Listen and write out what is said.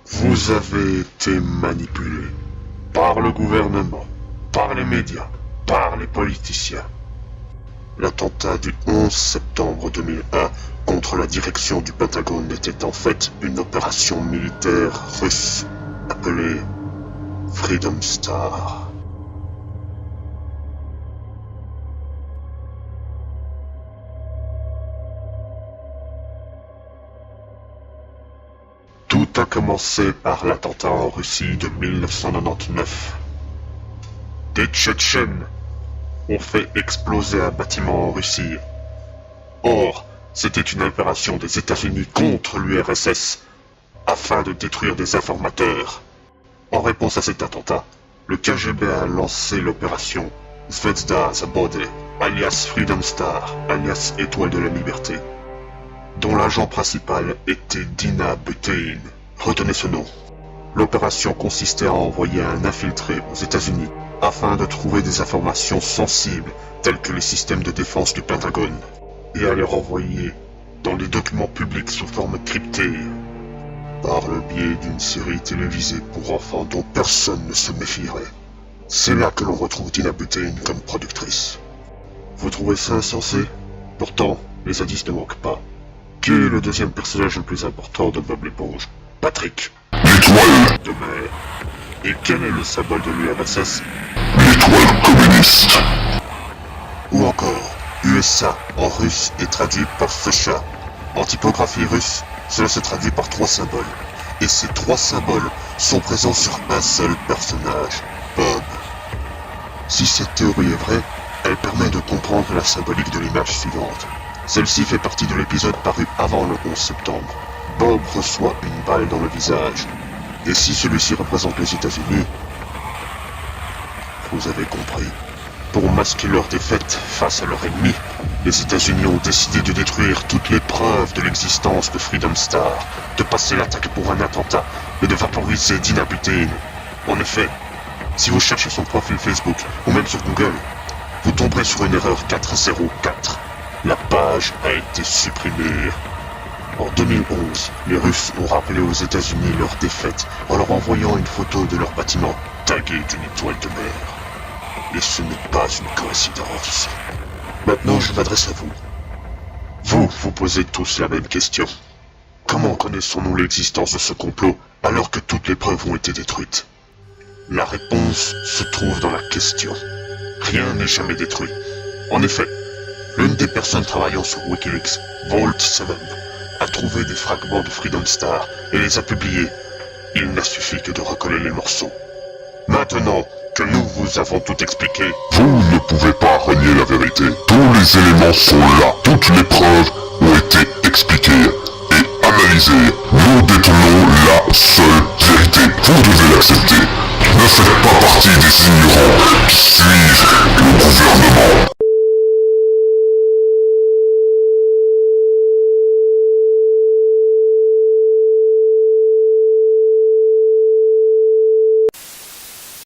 Vous avez été manipulé par le gouvernement, par les médias, par les politiciens. L'attentat du 11 septembre 2001 contre la direction du Pentagone était en fait une opération militaire russe appelée Freedom Star. Tout a commencé par l'attentat en Russie de 1999. Des Tchétchènes ont fait exploser un bâtiment en Russie. Or, c'était une opération des États-Unis contre l'URSS afin de détruire des informateurs. En réponse à cet attentat, le KGB a lancé l'opération Zvezda Zabody, alias Freedom Star, alias Étoile de la Liberté, dont l'agent principal était Dina Butein. Retenez ce nom. L'opération consistait à envoyer un infiltré aux États-Unis afin de trouver des informations sensibles telles que les systèmes de défense du Pentagone et à les renvoyer dans les documents publics sous forme cryptée par le biais d'une série télévisée pour enfants dont personne ne se méfierait. C'est là que l'on retrouve Dina Butein comme productrice. Vous trouvez ça insensé? Pourtant, les indices ne manquent pas. Qui est le deuxième personnage le plus important de Bob l'éponge? Patrick. L'étoile de mer. Et quel est le symbole de l'URSS? L'étoile communiste. Ou encore, USA en russe est traduit par Fusha. En typographie russe, cela se traduit par 3 symboles. Et ces 3 symboles sont présents sur un seul personnage, Bob. Si cette théorie est vraie, elle permet de comprendre la symbolique de l'image suivante. Celle-ci fait partie de l'épisode paru avant le 11 septembre. Bob reçoit une balle dans le visage. Et si celui-ci représente les États-Unis, vous avez compris. Pour masquer leur défaite face à leur ennemi, les États-Unis ont décidé de détruire toutes les preuves de l'existence de Freedom Star, de passer l'attaque pour un attentat et de vaporiser Dina Butein. En effet, si vous cherchez son profil Facebook ou même sur Google, vous tomberez sur une erreur 404. La page a été supprimée. En 2011, les Russes ont rappelé aux États-Unis leur défaite en leur envoyant une photo de leur bâtiment tagué d'une étoile de mer. Et ce n'est pas une coïncidence. Maintenant, je m'adresse à vous. Vous posez tous la même question. Comment connaissons-nous l'existence de ce complot alors que toutes les preuves ont été détruites? La réponse se trouve dans la question. Rien n'est jamais détruit. En effet, l'une des personnes travaillant sur Wikileaks, Vault7, a trouvé des fragments de Freedom Star et les a publiés. Il n'a suffi que de recoller les morceaux. Maintenant que nous vous avons tout expliqué, vous ne pouvez pas renier la vérité. Tous les éléments sont là. Toutes les preuves ont été expliquées et analysées. Nous détenons la seule vérité. Vous devez l'accepter. Ne faites pas partie des ignorants qui suivent le gouvernement.